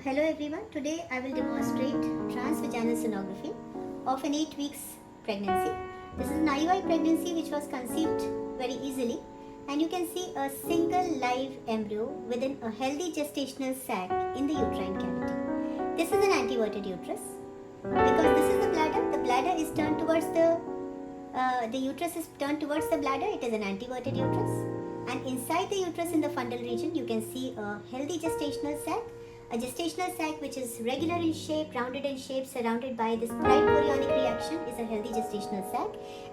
Hello everyone, today I will demonstrate transvaginal sonography of an 8 weeks pregnancy. This is an IUI pregnancy which was conceived very easily, and you can see a single live embryo within a healthy gestational sac in the uterine cavity. This is an anteverted uterus. Because this is the bladder is turned towards the uterus is turned towards the bladder, it is an anteverted uterus. And inside the uterus in the fundal region you can see a healthy gestational sac. A gestational sac which is regular in shape, rounded in shape, surrounded by this bright chorionic reaction is a healthy gestational sac,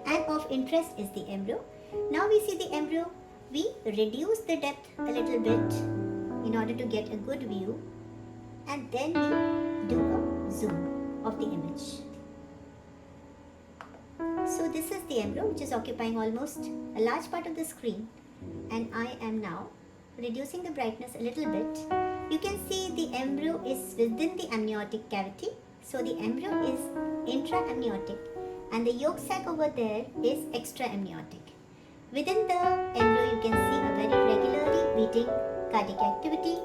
and of interest is the embryo. Now we see the embryo, we reduce the depth a little bit in order to get a good view, and then we do a zoom of the image. So this is the embryo which is occupying almost a large part of the screen, and I am now reducing the brightness a little bit. You can see the embryo is within the amniotic cavity. So the embryo is intra-amniotic and the yolk sac over there is extra-amniotic. Within the embryo you can see a very regularly beating cardiac activity.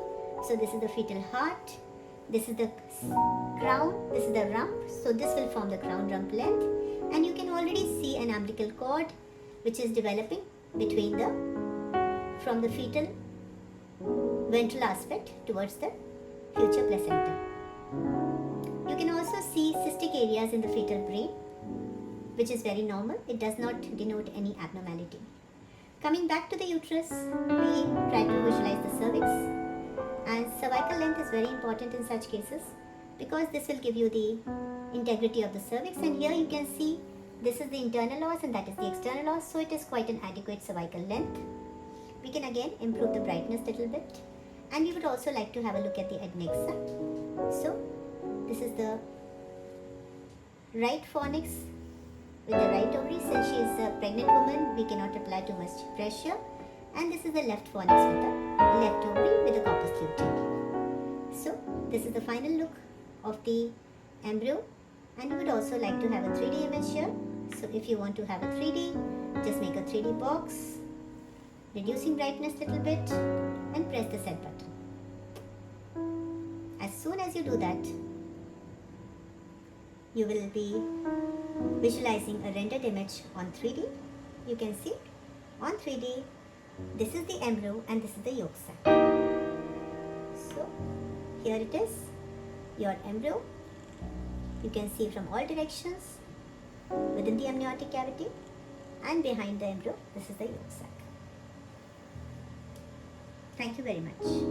So this is the fetal heart, this is the crown, this is the rump. So this will form the crown rump length, and you can already see an umbilical cord which is developing between from the fetal ventral aspect towards the future placenta. You can also see cystic areas in the fetal brain, which is very normal. It does not denote any abnormality. Coming back to the uterus, we try to visualize the cervix, and cervical length is very important in such cases because this will give you the integrity of the cervix. And here you can see this is the internal os and that is the external os, so it is quite an adequate cervical length. We can again improve the brightness a little bit, and we would also like to have a look at the adnexa. So this is the right fornix with the right ovary. Since she is a pregnant woman, we cannot apply too much pressure. And this is the left fornix with the left ovary with the corpus luteum. So this is the final look of the embryo, and we would also like to have a 3D image here. So if you want to have a 3D, just make a 3D box, reducing brightness a little bit, and press the set button. As soon as you do that, you will be visualizing a rendered image on 3D. You can see on 3D, this is the embryo and this is the yolk sac. So here it is, your embryo. You can see from all directions within the amniotic cavity, and behind the embryo, this is the yolk sac. Thank you very much.